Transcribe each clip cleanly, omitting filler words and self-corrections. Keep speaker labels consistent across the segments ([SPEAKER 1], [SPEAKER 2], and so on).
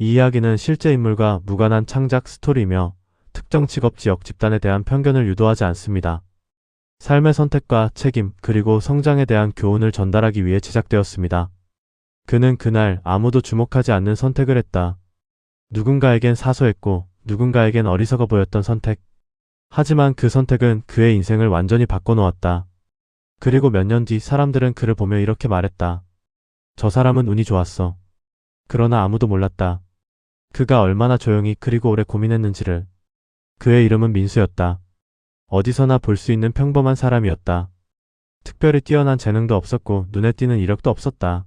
[SPEAKER 1] 이 이야기는 실제 인물과 무관한 창작 스토리이며 특정 직업 지역 집단에 대한 편견을 유도하지 않습니다. 삶의 선택과 책임 그리고 성장에 대한 교훈을 전달하기 위해 제작되었습니다. 그는 그날 아무도 주목하지 않는 선택을 했다. 누군가에겐 사소했고 누군가에겐 어리석어 보였던 선택. 하지만 그 선택은 그의 인생을 완전히 바꿔놓았다. 그리고 몇 년 뒤 사람들은 그를 보며 이렇게 말했다. 저 사람은 운이 좋았어. 그러나 아무도 몰랐다. 그가 얼마나 조용히 그리고 오래 고민했는지를. 그의 이름은 민수였다. 어디서나 볼 수 있는 평범한 사람이었다. 특별히 뛰어난 재능도 없었고 눈에 띄는 이력도 없었다.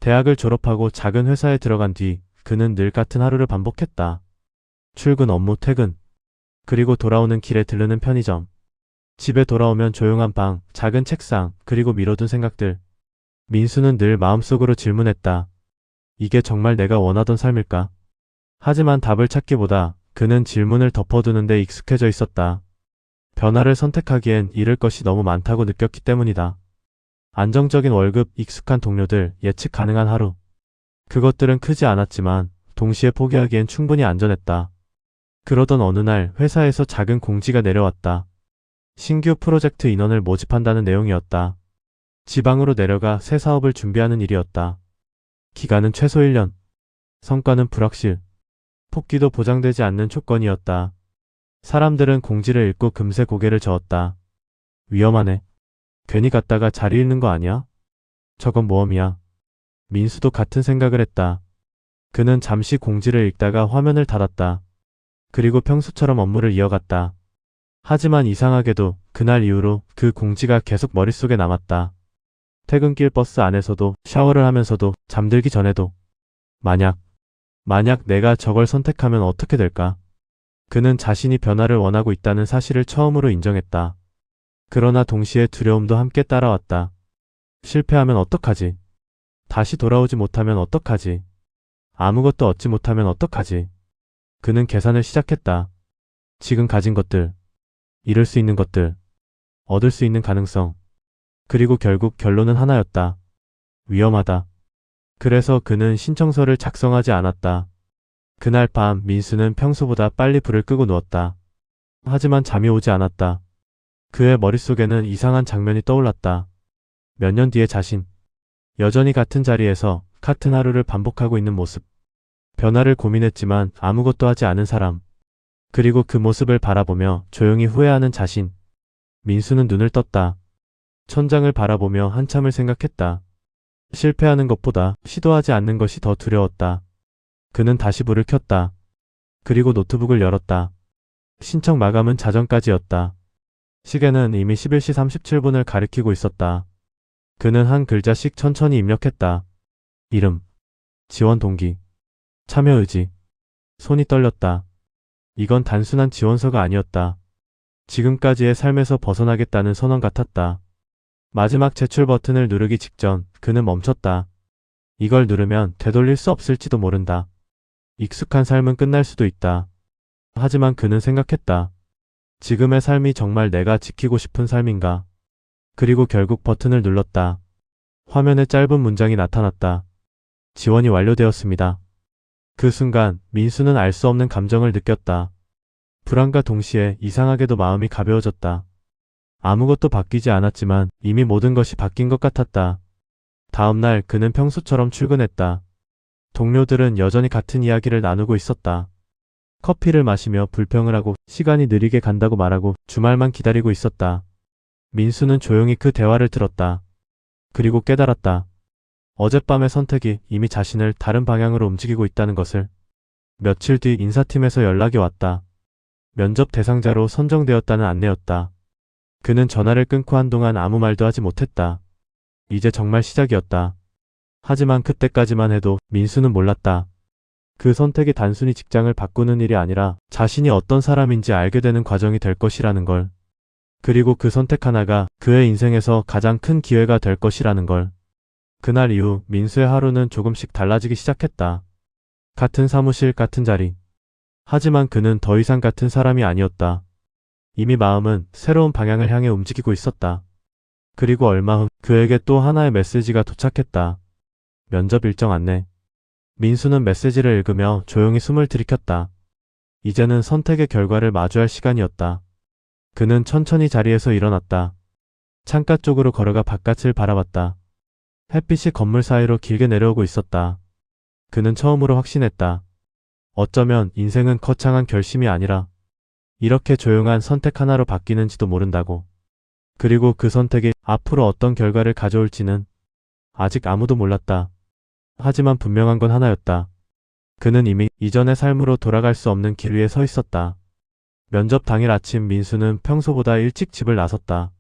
[SPEAKER 1] 대학을 졸업하고 작은 회사에 들어간 뒤 그는 늘 같은 하루를 반복했다. 출근, 업무, 퇴근. 그리고 돌아오는 길에 들르는 편의점. 집에 돌아오면 조용한 방, 작은 책상, 그리고 미뤄둔 생각들. 민수는 늘 마음속으로 질문했다. 이게 정말 내가 원하던 삶일까? 하지만 답을 찾기보다 그는 질문을 덮어두는 데 익숙해져 있었다. 변화를 선택하기엔 잃을 것이 너무 많다고 느꼈기 때문이다. 안정적인 월급, 익숙한 동료들, 예측 가능한 하루. 그것들은 크지 않았지만 동시에 포기하기엔 충분히 안전했다. 그러던 어느 날 회사에서 작은 공지가 내려왔다. 신규 프로젝트 인원을 모집한다는 내용이었다. 지방으로 내려가 새 사업을 준비하는 일이었다. 기간은 최소 1년. 성과는 불확실. 복귀도 보장되지 않는 조건이었다. 사람들은 공지를 읽고 금세 고개를 저었다. 위험하네. 괜히 갔다가 자리 잃는 거 아니야? 저건 모험이야. 민수도 같은 생각을 했다. 그는 잠시 공지를 읽다가 화면을 닫았다. 그리고 평소처럼 업무를 이어갔다. 하지만 이상하게도 그날 이후로 그 공지가 계속 머릿속에 남았다. 퇴근길 버스 안에서도, 샤워를 하면서도, 잠들기 전에도. 만약 내가 저걸 선택하면 어떻게 될까? 그는 자신이 변화를 원하고 있다는 사실을 처음으로 인정했다. 그러나 동시에 두려움도 함께 따라왔다. 실패하면 어떡하지? 다시 돌아오지 못하면 어떡하지? 아무것도 얻지 못하면 어떡하지? 그는 계산을 시작했다. 지금 가진 것들, 잃을 수 있는 것들, 얻을 수 있는 가능성. 그리고 결국 결론은 하나였다. 위험하다. 그래서 그는 신청서를 작성하지 않았다. 그날 밤 민수는 평소보다 빨리 불을 끄고 누웠다. 하지만 잠이 오지 않았다. 그의 머릿속에는 이상한 장면이 떠올랐다. 몇 년 뒤의 자신. 여전히 같은 자리에서 같은 하루를 반복하고 있는 모습. 변화를 고민했지만 아무것도 하지 않은 사람. 그리고 그 모습을 바라보며 조용히 후회하는 자신. 민수는 눈을 떴다. 천장을 바라보며 한참을 생각했다. 실패하는 것보다 시도하지 않는 것이 더 두려웠다. 그는 다시 불을 켰다. 그리고 노트북을 열었다. 신청 마감은 자정까지였다. 시계는 이미 11시 37분을 가리키고 있었다. 그는 한 글자씩 천천히 입력했다. 이름, 지원 동기, 참여 의지. 손이 떨렸다. 이건 단순한 지원서가 아니었다. 지금까지의 삶에서 벗어나겠다는 선언 같았다. 마지막 제출 버튼을 누르기 직전 그는 멈췄다. 이걸 누르면 되돌릴 수 없을지도 모른다. 익숙한 삶은 끝날 수도 있다. 하지만 그는 생각했다. 지금의 삶이 정말 내가 지키고 싶은 삶인가? 그리고 결국 버튼을 눌렀다. 화면에 짧은 문장이 나타났다. 지원이 완료되었습니다. 그 순간 민수는 알 수 없는 감정을 느꼈다. 불안과 동시에 이상하게도 마음이 가벼워졌다. 아무것도 바뀌지 않았지만 이미 모든 것이 바뀐 것 같았다. 다음 날 그는 평소처럼 출근했다. 동료들은 여전히 같은 이야기를 나누고 있었다. 커피를 마시며 불평을 하고 시간이 느리게 간다고 말하고 주말만 기다리고 있었다. 민수는 조용히 그 대화를 들었다. 그리고 깨달았다. 어젯밤의 선택이 이미 자신을 다른 방향으로 움직이고 있다는 것을. 며칠 뒤 인사팀에서 연락이 왔다. 면접 대상자로 선정되었다는 안내였다. 그는 전화를 끊고 한동안 아무 말도 하지 못했다. 이제 정말 시작이었다. 하지만 그때까지만 해도 민수는 몰랐다. 그 선택이 단순히 직장을 바꾸는 일이 아니라 자신이 어떤 사람인지 알게 되는 과정이 될 것이라는 걸. 그리고 그 선택 하나가 그의 인생에서 가장 큰 기회가 될 것이라는 걸. 그날 이후 민수의 하루는 조금씩 달라지기 시작했다. 같은 사무실, 같은 자리. 하지만 그는 더 이상 같은 사람이 아니었다. 이미 마음은 새로운 방향을 향해 움직이고 있었다. 그리고 얼마 후 그에게 또 하나의 메시지가 도착했다. 면접 일정 안내. 민수는 메시지를 읽으며 조용히 숨을 들이켰다. 이제는 선택의 결과를 마주할 시간이었다. 그는 천천히 자리에서 일어났다. 창가 쪽으로 걸어가 바깥을 바라봤다. 햇빛이 건물 사이로 길게 내려오고 있었다. 그는 처음으로 확신했다. 어쩌면 인생은 거창한 결심이 아니라 이렇게 조용한 선택 하나로 바뀌는지도 모른다고. 그리고 그 선택이 앞으로 어떤 결과를 가져올지는 아직 아무도 몰랐다. 하지만 분명한 건 하나였다. 그는 이미 이전의 삶으로 돌아갈 수 없는 길 위에 서 있었다. 면접 당일 아침 민수는 평소보다 일찍 집을 나섰다.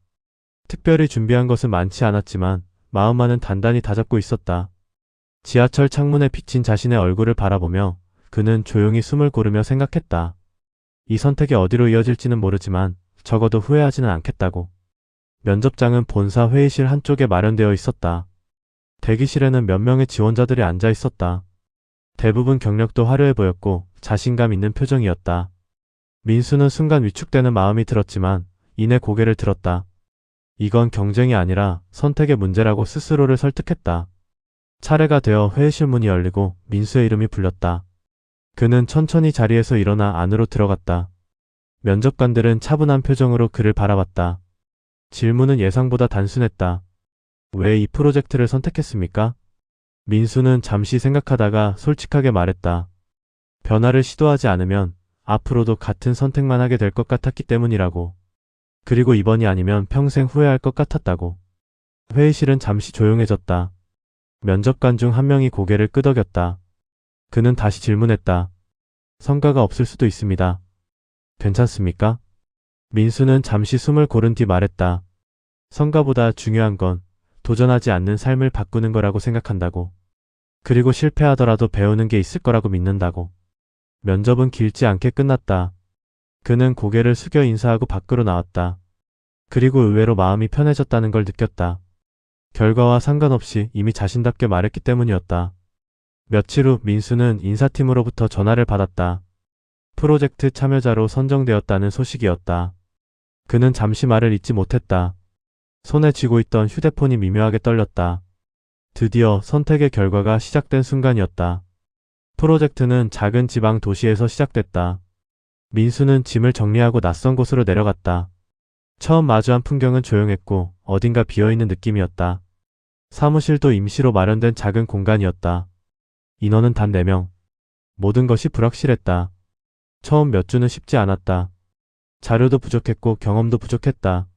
[SPEAKER 1] 특별히 준비한 것은 많지 않았지만 마음만은 단단히 다잡고 있었다. 지하철 창문에 비친 자신의 얼굴을 바라보며 그는 조용히 숨을 고르며 생각했다. 이 선택이 어디로 이어질지는 모르지만 적어도 후회하지는 않겠다고. 면접장은 본사 회의실 한쪽에 마련되어 있었다. 대기실에는 몇 명의 지원자들이 앉아 있었다. 대부분 경력도 화려해 보였고 자신감 있는 표정이었다. 민수는 순간 위축되는 마음이 들었지만 이내 고개를 들었다. 이건 경쟁이 아니라 선택의 문제라고 스스로를 설득했다. 차례가 되어 회의실 문이 열리고 민수의 이름이 불렸다. 그는 천천히 자리에서 일어나 안으로 들어갔다. 면접관들은 차분한 표정으로 그를 바라봤다. 질문은 예상보다 단순했다. 왜 이 프로젝트를 선택했습니까? 민수는 잠시 생각하다가 솔직하게 말했다. 변화를 시도하지 않으면 앞으로도 같은 선택만 하게 될 것 같았기 때문이라고. 그리고 이번이 아니면 평생 후회할 것 같았다고. 회의실은 잠시 조용해졌다. 면접관 중 한 명이 고개를 끄덕였다. 그는 다시 질문했다. 성과가 없을 수도 있습니다. 괜찮습니까? 민수는 잠시 숨을 고른 뒤 말했다. 성과보다 중요한 건 도전하지 않는 삶을 바꾸는 거라고 생각한다고. 그리고 실패하더라도 배우는 게 있을 거라고 믿는다고. 면접은 길지 않게 끝났다. 그는 고개를 숙여 인사하고 밖으로 나왔다. 그리고 의외로 마음이 편해졌다는 걸 느꼈다. 결과와 상관없이 이미 자신답게 말했기 때문이었다. 며칠 후 민수는 인사팀으로부터 전화를 받았다. 프로젝트 참여자로 선정되었다는 소식이었다. 그는 잠시 말을 잇지 못했다. 손에 쥐고 있던 휴대폰이 미묘하게 떨렸다. 드디어 선택의 결과가 시작된 순간이었다. 프로젝트는 작은 지방 도시에서 시작됐다. 민수는 짐을 정리하고 낯선 곳으로 내려갔다. 처음 마주한 풍경은 조용했고 어딘가 비어있는 느낌이었다. 사무실도 임시로 마련된 작은 공간이었다. 인원은 단 4명. 모든 것이 불확실했다. 처음 몇 주는 쉽지 않았다. 자료도 부족했고 경험도 부족했다.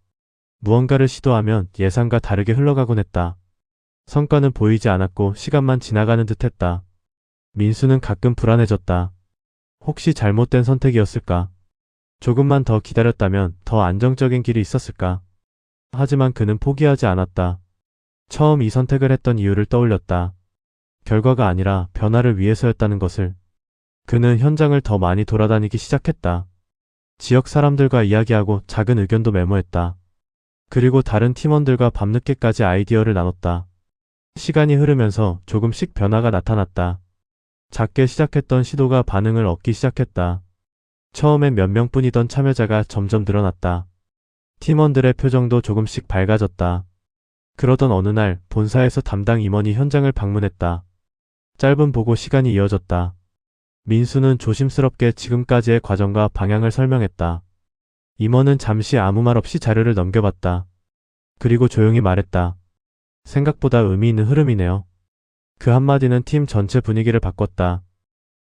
[SPEAKER 1] 무언가를 시도하면 예상과 다르게 흘러가곤 했다. 성과는 보이지 않았고 시간만 지나가는 듯했다. 민수는 가끔 불안해졌다. 혹시 잘못된 선택이었을까? 조금만 더 기다렸다면 더 안정적인 길이 있었을까? 하지만 그는 포기하지 않았다. 처음 이 선택을 했던 이유를 떠올렸다. 결과가 아니라 변화를 위해서였다는 것을. 그는 현장을 더 많이 돌아다니기 시작했다. 지역 사람들과 이야기하고 작은 의견도 메모했다. 그리고 다른 팀원들과 밤늦게까지 아이디어를 나눴다. 시간이 흐르면서 조금씩 변화가 나타났다. 작게 시작했던 시도가 반응을 얻기 시작했다. 처음엔 몇 명뿐이던 참여자가 점점 늘어났다. 팀원들의 표정도 조금씩 밝아졌다. 그러던 어느 날 본사에서 담당 임원이 현장을 방문했다. 짧은 보고 시간이 이어졌다. 민수는 조심스럽게 지금까지의 과정과 방향을 설명했다. 임원은 잠시 아무 말 없이 자료를 넘겨봤다. 그리고 조용히 말했다. 생각보다 의미 있는 흐름이네요. 그 한마디는 팀 전체 분위기를 바꿨다.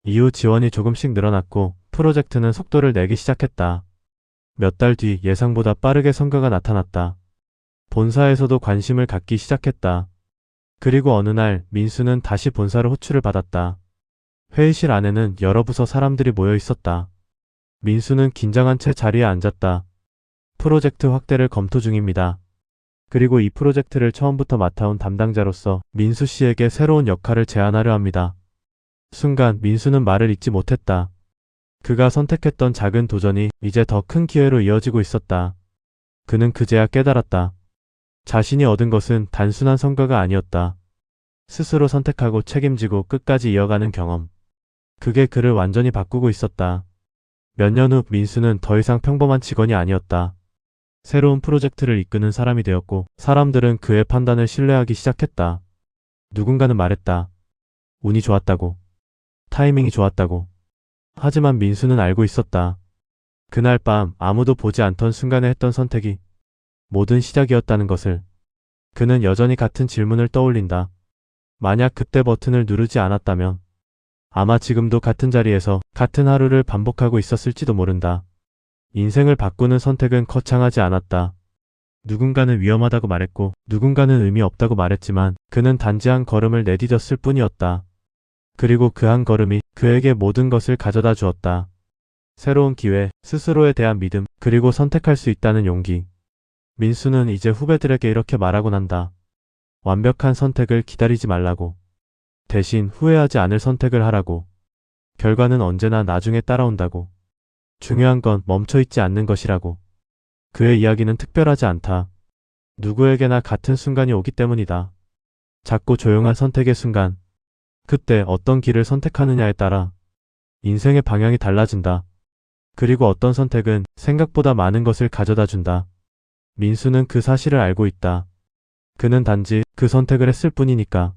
[SPEAKER 1] 이후 지원이 조금씩 늘어났고 프로젝트는 속도를 내기 시작했다. 몇 달 뒤 예상보다 빠르게 성과가 나타났다. 본사에서도 관심을 갖기 시작했다. 그리고 어느 날 민수는 다시 본사로 호출을 받았다. 회의실 안에는 여러 부서 사람들이 모여 있었다. 민수는 긴장한 채 자리에 앉았다. 프로젝트 확대를 검토 중입니다. 그리고 이 프로젝트를 처음부터 맡아온 담당자로서 민수 씨에게 새로운 역할을 제안하려 합니다. 순간 민수는 말을 잇지 못했다. 그가 선택했던 작은 도전이 이제 더 큰 기회로 이어지고 있었다. 그는 그제야 깨달았다. 자신이 얻은 것은 단순한 성과가 아니었다. 스스로 선택하고 책임지고 끝까지 이어가는 경험. 그게 그를 완전히 바꾸고 있었다. 몇 년 후 민수는 더 이상 평범한 직원이 아니었다. 새로운 프로젝트를 이끄는 사람이 되었고 사람들은 그의 판단을 신뢰하기 시작했다. 누군가는 말했다. 운이 좋았다고. 타이밍이 좋았다고. 하지만 민수는 알고 있었다. 그날 밤 아무도 보지 않던 순간에 했던 선택이 모든 시작이었다는 것을. 그는 여전히 같은 질문을 떠올린다. 만약 그때 버튼을 누르지 않았다면 아마 지금도 같은 자리에서 같은 하루를 반복하고 있었을지도 모른다. 인생을 바꾸는 선택은 거창하지 않았다. 누군가는 위험하다고 말했고 누군가는 의미 없다고 말했지만 그는 단지 한 걸음을 내디뎠을 뿐이었다. 그리고 그 한 걸음이 그에게 모든 것을 가져다 주었다. 새로운 기회, 스스로에 대한 믿음, 그리고 선택할 수 있다는 용기. 민수는 이제 후배들에게 이렇게 말하곤 한다. 완벽한 선택을 기다리지 말라고. 대신 후회하지 않을 선택을 하라고. 결과는 언제나 나중에 따라온다고. 중요한 건 멈춰있지 않는 것이라고. 그의 이야기는 특별하지 않다. 누구에게나 같은 순간이 오기 때문이다. 작고 조용한 선택의 순간. 그때 어떤 길을 선택하느냐에 따라 인생의 방향이 달라진다. 그리고 어떤 선택은 생각보다 많은 것을 가져다 준다. 민수는 그 사실을 알고 있다. 그는 단지 그 선택을 했을 뿐이니까.